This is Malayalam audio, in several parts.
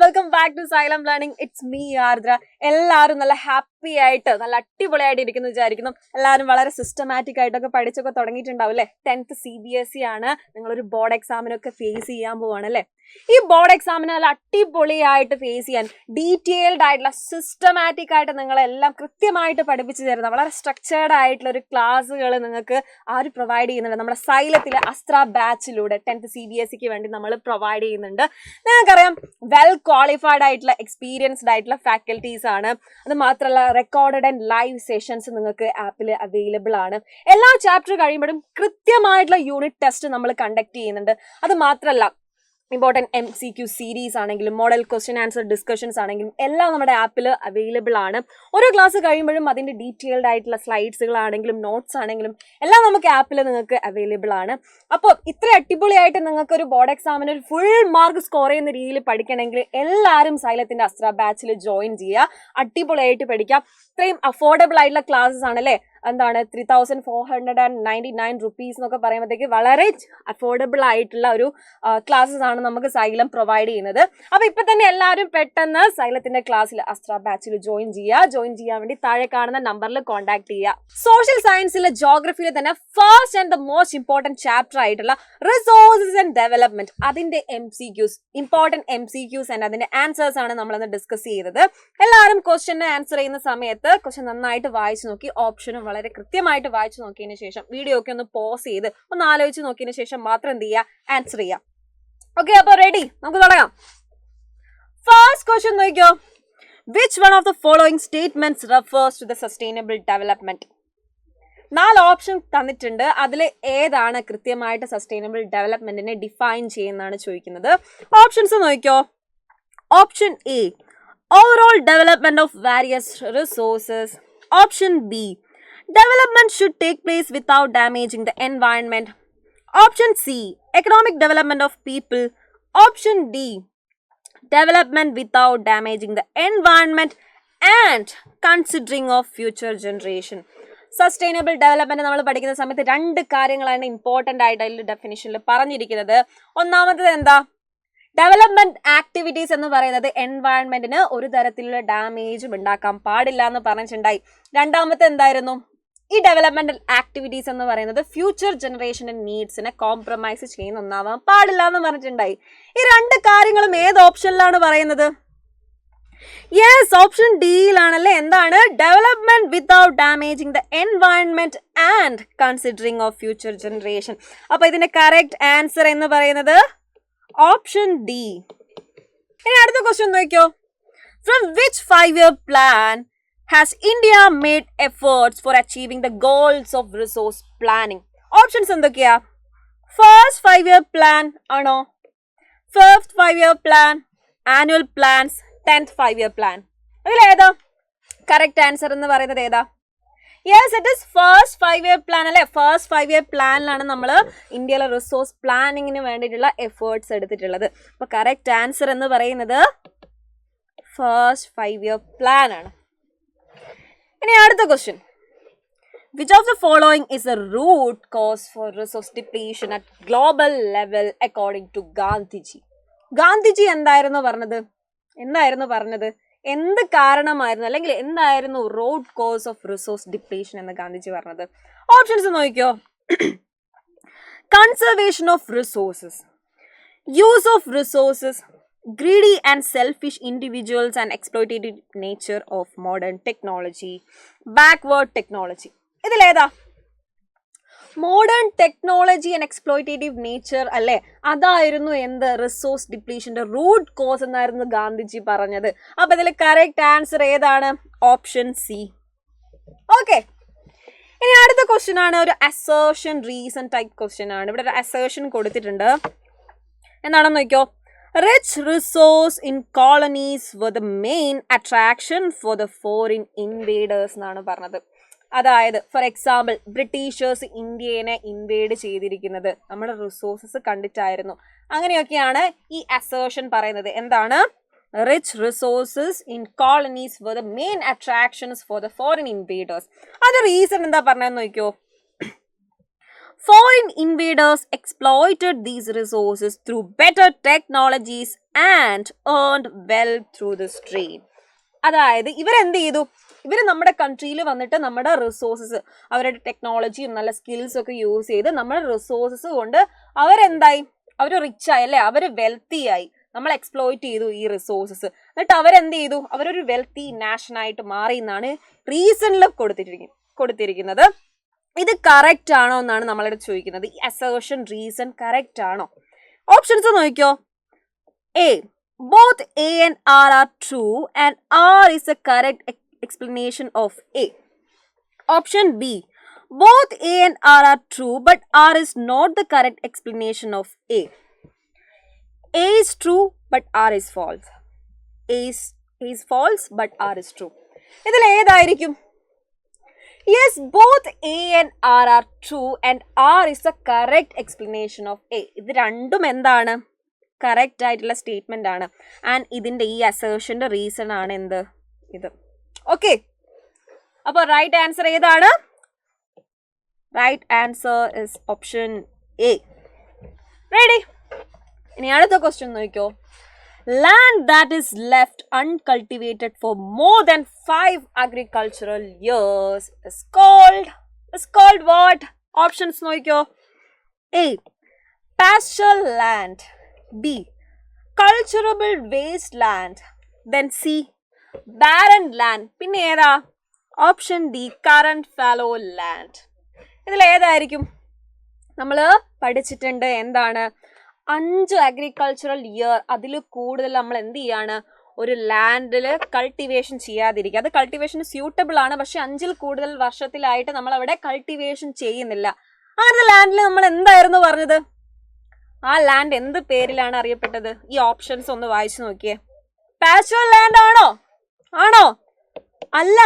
Welcome back to Xylem learning. It's me Ardra. എല്ലാവരും നല്ല ഹാപ്പി ആയിട്ട് നല്ല അടിപൊളിയായിട്ട് ഇരിക്കുന്നു വിചാരിക്കുന്നു. എല്ലാവരും വളരെ സിസ്റ്റമാറ്റിക് ആയിട്ടൊക്കെ പഠിച്ചൊക്കെ തുടങ്ങിയിട്ടുണ്ടാവും അല്ലേ. 10th CBSE ആണ്, നിങ്ങളൊരു ബോർഡ് എക്സാമിനൊക്കെ ഫേസ് ചെയ്യാൻ പോവാണ് അല്ലേ. ഈ ബോർഡ് എക്സാമിന് നല്ല അടിപൊളിയായിട്ട് ഫേസ് ചെയ്യാൻ ഡീറ്റെയിൽഡ് ആയിട്ടുള്ള സിസ്റ്റമാറ്റിക് ആയിട്ട് നിങ്ങളെല്ലാം കൃത്യമായിട്ട് പഠിപ്പിച്ചു തരുന്ന വളരെ സ്ട്രക്ചേർഡ് ആയിട്ടുള്ള ഒരു ക്ലാസ്സുകൾ നിങ്ങൾക്ക് ആര് പ്രൊവൈഡ് ചെയ്യുന്നുണ്ട്? നമ്മുടെ സൈലത്തിലെ അസ്ത്ര ബാച്ചിലൂടെ 10th CBSEക്ക് വേണ്ടി നമ്മൾ പ്രൊവൈഡ് ചെയ്യുന്നുണ്ട്. നിങ്ങൾക്കറിയാം, വെൽ ക്വാളിഫൈഡ് ആയിട്ടുള്ള എക്സ്പീരിയൻസ്ഡ് ആയിട്ടുള്ള ഫാക്കൽറ്റീസ് ആണ്. അത് മാത്രമല്ല, റെക്കോർഡഡ് ആൻഡ് ലൈവ് സെഷൻസ് നിങ്ങൾക്ക് ആപ്പിൽ അവൈലബിൾ ആണ്. എല്ലാ ചാപ്റ്റർ കഴിയുമ്പോഴും കൃത്യമായിട്ടുള്ള യൂണിറ്റ് ടെസ്റ്റ് നമ്മൾ കണ്ടക്ട് ചെയ്യുന്നുണ്ട്. അത് മാത്രമല്ല, ഇമ്പോർട്ടൻറ്റ് MCQ സീരീസ് ആണെങ്കിലും മോഡൽ ക്വസ്റ്റ്യൻ ആൻസർ ഡിസ്കഷൻസ് ആണെങ്കിലും എല്ലാം നമ്മുടെ ആപ്പിൽ അവൈലബിൾ ആണ്. ഓരോ ക്ലാസ് കഴിയുമ്പോഴും അതിൻ്റെ ഡീറ്റെയിൽഡ് ആയിട്ടുള്ള സ്ലൈഡ്സുകളാണെങ്കിലും നോട്ട്സ് ആണെങ്കിലും എല്ലാം നമുക്ക് ആപ്പിൽ നിങ്ങൾക്ക് അവൈലബിൾ ആണ്. അപ്പോൾ ഇത്ര അടിപൊളിയായിട്ട് നിങ്ങൾക്ക് ഒരു ബോർഡ് എക്സാമിന് ഒരു ഫുൾ മാർക്ക് സ്കോർ ചെയ്യുന്ന രീതിയിൽ പഠിക്കണമെങ്കിൽ എല്ലാവരും സൈലത്തിൻ്റെ അസ്ത്ര ബാച്ചിൽ ജോയിൻ ചെയ്യുക. അടിപൊളിയായിട്ട് പഠിക്കാം. ഇത്രയും അഫോർഡബിൾ ആയിട്ടുള്ള ക്ലാസ്സസ് ആണല്ലേ. എന്താണ് 3499 rupees എന്നൊക്കെ പറയുമ്പോഴത്തേക്ക് വളരെ അഫോർഡബിൾ ആയിട്ടുള്ള ഒരു ക്ലാസ്സസ് ആണ് നമുക്ക് സൈലം പ്രൊവൈഡ് ചെയ്യുന്നത്. അപ്പൊ ഇപ്പൊ തന്നെ എല്ലാവരും പെട്ടെന്ന് സൈലത്തിന്റെ ക്ലാസ്സിൽ അസ്ത്ര ബാച്ചിൽ ജോയിൻ ചെയ്യുക. ജോയിൻ ചെയ്യാൻ വേണ്ടി താഴെ കാണുന്ന നമ്പറിൽ കോൺടാക്ട് ചെയ്യുക. സോഷ്യൽ സയൻസിലെ ജോഗ്രഫിയിലെ തന്നെ first and the most important chapter ആയിട്ടുള്ള റിസോഴ്സസ് ആൻഡ് ഡെവലപ്മെന്റ്, അതിന്റെ ഇമ്പോർട്ടന്റ് MCQs ആൻഡ് അതിന്റെ ആൻസേഴ്സ് ആണ് നമ്മളന്ന് ഡിസ്കസ് ചെയ്തത്. എല്ലാവരും ക്വസ്റ്റ്യന് ആൻസർ ചെയ്യുന്ന സമയത്ത് ക്വസ്റ്റ്യൻ നന്നായിട്ട് വായിച്ചു നോക്കി, ഓപ്ഷനും വളരെ കൃത്യമായിട്ട് വായിച്ചു നോക്കിയതിന് ശേഷം വീഡിയോ ഒക്കെ ഒന്ന് പോസ് ചെയ്ത് ഒന്ന് ആലോചിച്ച് നോക്കിയതിന് ശേഷം മാത്രം എന്ത് ചെയ്യുക, ആൻസർ ചെയ്യാം. ഓക്കെ, അപ്പൊ റെഡി, നമുക്ക് തുടങ്ങാം. ഫസ്റ്റ് ക്വസ്റ്റ്യൻ നോക്കിയോ. Which one of the following statements refers to the sustainable development? 4 option തന്നിട്ടുണ്ട്. അതിൽ ഏതാണ് കൃത്യമായിട്ട് സസ്റ്റൈനബിൾ ഡെവലപ്മെന്റിനെ ഡിഫൈൻ ചെയ്യുന്നതാണ് ചോദിക്കുന്നത്. ഓപ്ഷൻസ് നോക്കിയോ. Option A, overall development of various resources. Option B, development should take place without damaging the environment. Option C, economic development of people. Option D, development without damaging the environment and considering of future generation. Sustainable development നമ്മൾ പഠിക്കുന്ന സമയത്ത് 2 കാര്യങ്ങളാണ് ഇമ്പോർട്ടൻ്റ് ആയിട്ട് അതിൽ ഡെഫിനിഷനിൽ പറഞ്ഞിരിക്കുന്നത്. ഒന്നാമത്തത് എന്താ? ഡെവലപ്മെന്റ് ആക്ടിവിറ്റീസ് എന്ന് പറയുന്നത് എൻവയൺമെന്റിന് ഒരു തരത്തിലുള്ള ഡാമേജും ഉണ്ടാക്കാൻ പാടില്ല എന്ന് പറഞ്ഞിട്ടുണ്ടായി. രണ്ടാമത്തെ എന്തായിരുന്നു? ഈ ഡെവലപ്മെന്റൽ ആക്ടിവിറ്റീസ് എന്ന് പറയുന്നത് ഫ്യൂച്ചർ ജനറേഷന്റെ നീഡ്സിനെ കോംപ്രമൈസ് ചെയ്യുന്ന ഒന്നാവാൻ പാടില്ല എന്ന് പറഞ്ഞിട്ടുണ്ടായി. ഈ 2 കാര്യങ്ങളും ഏത് ഓപ്ഷനിലാണ് പറയുന്നത്? യെസ്, ഓപ്ഷൻ ഡിയിലാണല്ലേ. എന്താണ്? Development without damaging the environment and considering of future generation. അപ്പൊ ഇതിന്റെ കറക്റ്റ് ആൻസർ എന്ന് പറയുന്നത് ഓപ്ഷൻ ഡി. ഇനി അടുത്ത ക്വസ്റ്റ്യൻ നോക്കിയോ. From which 5-year plan has India made efforts for achieving the goals of resource planning? Options എന്തൊക്കെയാ? ഫസ്റ്റ് 5-year plan ആണോ? Fifth 5-year plan, annual plans, 10th 5-year plan? അതിലേതാ കറക്റ്റ് ആൻസർ എന്ന് പറയുന്നത്? ഏതാ? Yes, it is first 5-year plan അല്ലെ. ഫസ്റ്റ് 5-year പ്ലാനിലാണ് നമ്മൾ ഇന്ത്യയിലെ റിസോഴ്സ് പ്ലാനിങ്ങിന് വേണ്ടിയിട്ടുള്ള എഫേർട്സ് എടുത്തിട്ടുള്ളത്. അപ്പൊ കറക്റ്റ് ആൻസർ എന്ന് പറയുന്നത് ഫസ്റ്റ് 5-year plan ആണ്. ഇനി അടുത്ത question. Which of the following is a root cause for resource depletion at global level according to Gandhiji? Gandhiji എന്തായിരുന്നു പറഞ്ഞത്? എന്ത് കാരണമായിരുന്നു, അല്ലെങ്കിൽ എന്തായിരുന്നു root cause of resource depletion എന്ന് ഗാന്ധിജി പറഞ്ഞത്? ഓപ്ഷൻസ് നോക്കിയോ. Conservation of resources, use of resources, greedy and selfish individuals and exploitative nature of modern technology, backward technology. ഇതിലേതാ? Modern technology and exploitative nature അല്ലേ, അതായിരുന്നു എന്ത് റിസോഴ്സ് ഡിപ്ലീഷന്റെ റൂട്ട് കോസ് എന്നായിരുന്നു ഗാന്ധിജി പറഞ്ഞത്. അപ്പൊ ഇതിൽ കറക്റ്റ് ആൻസർ ഏതാണ്? Option C. ഓക്കെ, ഇനി അടുത്ത ക്വസ്റ്റ്യൻ ആണ് ഒരു അസേർഷൻ റീസൺ ടൈപ്പ് ക്വസ്റ്റ്യൻ ആണ്. ഇവിടെ ഒരു അസേർഷൻ കൊടുത്തിട്ടുണ്ട്. എന്താണെന്ന് നോക്കിയോ. Rich resource in colonies were the main attraction for the foreign invaders എന്നാണ് പറഞ്ഞത്. അതായത് ഫോർ എക്സാമ്പിൾ, ബ്രിട്ടീഷേഴ്സ് ഇന്ത്യനെ ഇൻവേഡ് ചെയ്തിരിക്കുന്നത് നമ്മുടെ റിസോഴ്സസ് കണ്ടിട്ടായിരുന്നു. അങ്ങനെയൊക്കെയാണ് ഈ അസേർഷൻ പറയുന്നത്. എന്താണ്? Rich resources in colonies were the main attractions for the foreign invaders. അത് റീസൺ എന്താ പറഞ്ഞതെന്ന് നോക്കിയോ. Foreign invaders exploited these resources through better technologies and earned wealth through this trade. അതായത് ഇവരെന്ത് ചെയ്തു? ഇവർ നമ്മുടെ കൺട്രിയിൽ വന്നിട്ട് നമ്മുടെ റിസോഴ്സസ്, അവരുടെ ടെക്നോളജിയും നല്ല സ്കിൽസ് ഒക്കെ യൂസ് ചെയ്ത് നമ്മുടെ റിസോഴ്സസ് കൊണ്ട് അവരെന്തായി? അവർ റിച്ച് ആയി അല്ലേ, അവർ വെൽത്തി ആയി. നമ്മൾ എക്സ്പ്ലോയിറ്റ് ചെയ്തു ഈ റിസോഴ്സസ്. എന്നിട്ട് അവരെന്ത് ചെയ്തു? അവരൊരു വെൽത്തി നാഷനായിട്ട് മാറി എന്നാണ് റീസണിൽ കൊടുത്തിരിക്കുന്നത്. ഇത് കറക്റ്റ് ആണോ എന്നാണ് നമ്മളോട് ചോദിക്കുന്നത്. ഈ അസേർഷൻ റീസൺ കറക്റ്റ് ആണോ? ഓപ്ഷൻസ് നോക്കിയോ. A, both A and R are true and R is the correct explanation of A. Option B, both A and R are true but R is not the correct explanation of A. A is true but R is false. A is false but R is true. ഇതിൽ ഏതായിരിക്കും? Yes, both A and R are true and R is the correct explanation of A. ഇത് രണ്ടും എന്താണ്? കറക്റ്റ് ആയിട്ടുള്ള സ്റ്റേറ്റ്മെന്റ് ആണ്. ആൻഡ് ഇതിന്റെ ഈ അസേർഷന്റെ റീസൺ ആണ് എന്ത്? ഇത്. ഓക്കെ, അപ്പൊ റൈറ്റ് ആൻസർ ഏതാണ്? Right answer is option A. Ready? ഇനി അടുത്ത ക്വസ്റ്റ്യൻ നോക്കിയോ. Land that is left uncultivated for more than 5 agricultural years is called what? Options നോക്കിയോ. A, pasture land. B, cultivable wasteland. Then C, barren land. പിന്നെ ഏതാ? Option D, current fallow land. ഇതിൽ ഏതായിരിക്കും? നമ്മൾ പഠിച്ചിട്ടുണ്ട് എന്താണ്? 5 അഗ്രികൾച്ചറൽ ഇയർ അതിൽ കൂടുതൽ നമ്മൾ എന്ത് ചെയ്യാണ്? ഒരു ലാൻഡിൽ കൾട്ടിവേഷൻ ചെയ്യാതിരിക്കുക. അത് കൾട്ടിവേഷന് സ്യൂട്ടബിൾ ആണ്, പക്ഷെ 5-ൽ കൂടുതൽ വർഷത്തിലായിട്ട് നമ്മൾ അവിടെ കൾട്ടിവേഷൻ ചെയ്യുന്നില്ല. അങ്ങനത്തെ ലാൻഡിൽ നമ്മൾ എന്തായിരുന്നു പറഞ്ഞത്? ആ ലാൻഡ് എന്ത് പേരിലാണ് അറിയപ്പെട്ടത്? ഈ ഓപ്ഷൻസ് ഒന്ന് വായിച്ചു നോക്കിയേ. പാസ്ചർ ലാൻഡ് ആണോ? അല്ല.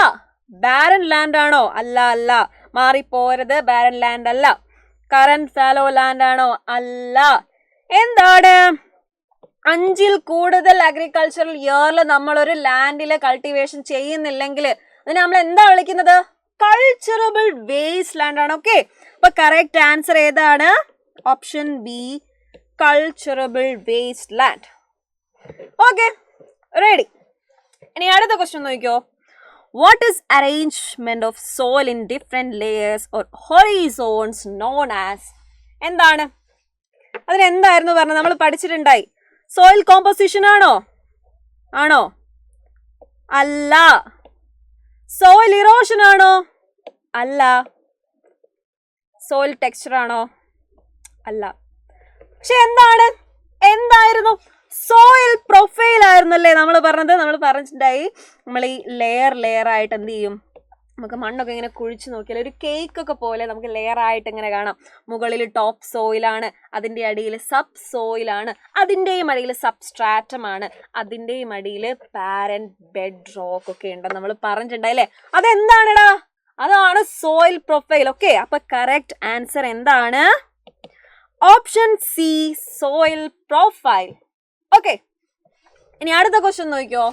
ബാരൻ ലാൻഡ് ആണോ? അല്ല. മാറിപ്പോരുത്. ബാരൻ ലാൻഡ് അല്ല. കറന്റ് ഫാലോ ലാൻഡ് ആണോ? അല്ല. എന്താണ്? 5-ൽ കൂടുതൽ അഗ്രികൾച്ചറൽ ഇയറിൽ നമ്മളൊരു ലാൻഡിൽ കൾട്ടിവേഷൻ ചെയ്യുന്നില്ലെങ്കിൽ അതിന് നമ്മൾ എന്താ വിളിക്കുന്നത്? കൾച്ചറബിൾ വേസ്റ്റ് ലാൻഡ് ആണ്. ഓക്കെ, അപ്പൊ കറക്റ്റ് ആൻസർ ഏതാണ്? Option B, culturable waste land. Okay, ready? ഇനി അടുത്ത ക്വസ്റ്റ്യൻ നോക്കിയോ. What is arrangement of soil in different layers or horizons known as? എന്താണ്? അതിനെന്തായിരുന്നു പറഞ്ഞത്? നമ്മൾ പഠിച്ചിട്ടുണ്ടായി. സോയിൽ കോമ്പോസിഷൻ ആണോ? അല്ല. സോയിൽ ഇറോഷൻ ആണോ? അല്ല. സോയിൽ ടെക്സ്ചർ ആണോ? അല്ല. പക്ഷെ എന്തായിരുന്നു? സോയിൽ പ്രൊഫൈൽ ആയിരുന്നല്ലേ നമ്മൾ പറഞ്ഞത്. നമ്മൾ പറഞ്ഞിട്ടുണ്ടായി നമ്മൾ ഈ ലെയർ ആയിട്ട് എന്ത് ചെയ്യും? നമുക്ക് മണ്ണൊക്കെ ഇങ്ങനെ കുഴിച്ച് നോക്കിയാൽ ഒരു കേക്ക് ഒക്കെ പോലെ നമുക്ക് ലെയർ ആയിട്ട് ഇങ്ങനെ കാണാം. മുകളിൽ ടോപ്പ് സോയിലാണ്, അതിൻ്റെ അടിയിൽ സബ് സോയിലാണ്, അതിൻ്റെയും അടിയിൽ സബ്സ്ട്രാറ്റം ആണ്, അതിൻ്റെയും അടിയിൽ പാരന്റ് ബെഡ് റോക്ക് ഒക്കെ ഉണ്ടെന്ന് നമ്മൾ പറഞ്ഞിട്ടുണ്ടായി അല്ലേ? അതെന്താണെടാ? അതാണ് സോയിൽ പ്രൊഫൈൽ. ഓക്കെ, അപ്പൊ കറക്റ്റ് ആൻസർ എന്താണ്? Option C, soil profile. Okay, ഇനി അടുത്ത ക്വസ്റ്റ്യൻ നോക്കിയോ.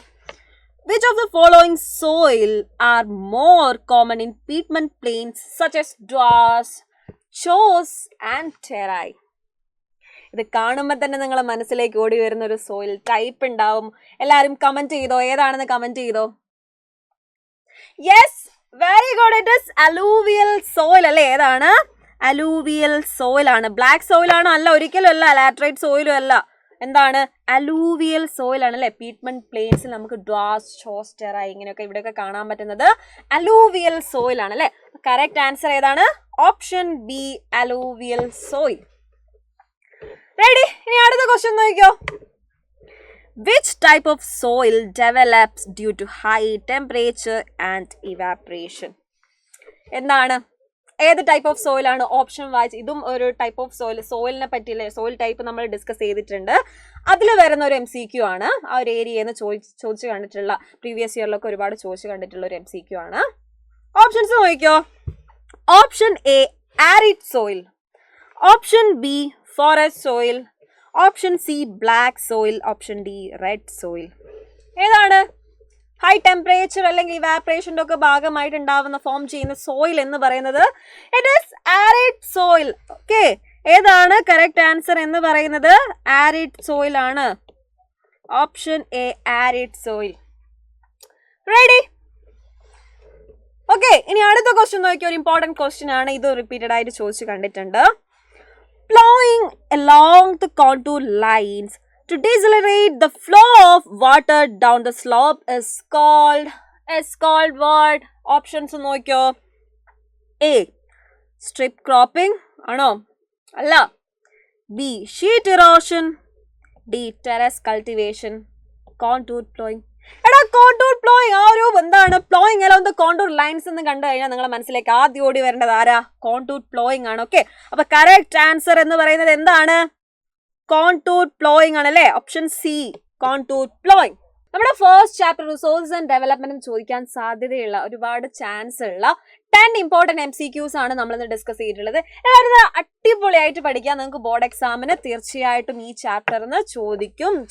Which of the following soil are more common in peatment plains such as dwas, chos and terrai? ഇത് കാണുമ്പോൾ തന്നെ നിങ്ങളെ മനസ്സിലേക്ക് ഓടി വരുന്ന ഒരു സോയിൽ ടൈപ്പ് ഉണ്ടാവും. എല്ലാവരും കമന്റ് ചെയ്തോ? ഏതാണെന്ന് കമന്റ് ചെയ്തോ? Yes, very good. It is alluvial soil അല്ലേ? ഏതാണ്? അലൂവിയൽ സോയിൽ ആണ്. ബ്ലാക്ക് സോയിൽ ആണോ? അല്ല, ഒരിക്കലും അല്ല. ലാറ്ററൈറ്റ് സോയിലും അല്ല. എന്താണ്? അലൂവിയൽ സോയിൽ ആണ് അല്ലെ? പീറ്റ്മെന്റ് പ്ലെയിൻസിൽ നമുക്ക് ഡ്വാസ്, ചോസ്, ടെറായി ഇങ്ങനെയൊക്കെ ഇവിടെയൊക്കെ കാണാൻ പറ്റുന്നത് അലൂവിയൽ സോയിൽ ആണ് അല്ലെ? കറക്റ്റ് ആൻസർ ഏതാണ്? Option B, alluvial soil. Ready? ഇനി അടുത്ത ക്വസ്റ്റ്യൻ നോക്കിയോ. Which type of soil develops due to high temperature and evaporation? എന്താണ്? ഏത് ടൈപ്പ് ഓഫ് സോയിൽ ആണ്? ഓപ്ഷൻ വായിച്ച് ഇതും ഒരു ടൈപ്പ് ഓഫ് സോയിലിനെ പറ്റിയില്ലേ? സോയിൽ ടൈപ്പ് നമ്മൾ ഡിസ്കസ് ചെയ്തിട്ടുണ്ട്. അതിൽ വരുന്ന ഒരു MCQ ആണ്. ആ ഒരു ഏരിയയിൽ നിന്ന് ചോദിച്ചു കണ്ടിട്ടുള്ള, പ്രീവിയസ് ഇയറിലൊക്കെ ഒരുപാട് ചോദിച്ചു കണ്ടിട്ടുള്ള ഒരു MCQ ആണ്. ഓപ്ഷൻസ് നോക്കിക്കോ. Option A, arid soil. Option B, forest soil. Option C, black soil. Option D, red soil. ഏതാണ്? ഹൈ ടെമ്പറേച്ചർ അല്ലെങ്കിൽ ഇവാപറേഷൻ്റെ ഒക്കെ ഭാഗമായിട്ട് ഉണ്ടാവുന്ന ഫോം ചെയ്യുന്ന സോയിൽ എന്ന് പറയുന്നത് it is arid soil. Okay, ഏതാണ് കറക്റ്റ് ആൻസർ എന്ന് പറയുന്നത്? ആരിഡ് സോയിൽ ആണ്. Option A, arid soil. Ready? Okay, ഇനി അടുത്ത ക്വസ്റ്റ്യൻ നോക്കിയ ഒരു ഇമ്പോർട്ടൻറ്റ് ക്വസ്റ്റ്യൻ ആണ്. ഇത് റിപ്പീറ്റഡ് ആയിട്ട് ചോദിച്ചു കണ്ടിട്ടുണ്ട്. Ploughing along the contour lines to decelerate the flow of water down the slope is called what? Options നോക്കിയോ. A, strip cropping ആണോ? അല്ല. B, sheet erosion. D, terrace cultivation. Contour plowing. എടാ, കോണ്ടൂർ പ്ലോയിങ്, ആ ഒരു എന്താണ് ploughing along the contour lines എന്ന് കണ്ടു കഴിഞ്ഞാൽ നിങ്ങളെ മനസ്സിലേക്ക് ആദ്യം ഓടി വരേണ്ടത് ആരാ? കോണ്ടൂർ പ്ലോയിങ് ആണ്. ഓക്കെ, അപ്പൊ കറക്റ്റ് ആൻസർ എന്ന് പറയുന്നത് എന്താണ്? കോണ്ടൂർ പ്ലോയിങ് ആണ് അല്ലേ? Option C, contour ploughing. നമ്മുടെ first chapter resource and development ചോദിക്കാൻ സാധ്യതയുള്ള ഒരുപാട് ചാൻസ് ഉള്ള 10 ഇമ്പോർട്ടന്റ് MCQs ആണ് നമ്മളിന്ന് ഡിസ്കസ് ചെയ്തിട്ടുള്ളത്. എല്ലാവരും അടിപൊളിയായിട്ട് പഠിക്കാൻ. നിങ്ങൾക്ക് ബോർഡ് എക്സാമിന് തീർച്ചയായിട്ടും ഈ ചാപ്റ്ററിന്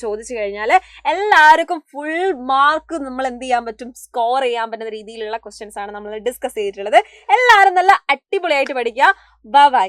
ചോദിച്ചു കഴിഞ്ഞാൽ എല്ലാവർക്കും ഫുൾ മാർക്ക് നമ്മൾ എന്ത് ചെയ്യാൻ പറ്റും? സ്കോർ ചെയ്യാൻ പറ്റുന്ന രീതിയിലുള്ള ക്വസ്റ്റ്യൻസ് ആണ് നമ്മൾ ഡിസ്കസ് ചെയ്തിട്ടുള്ളത്. എല്ലാവരും നല്ല അടിപൊളിയായിട്ട് പഠിക്കുക. ബൈ.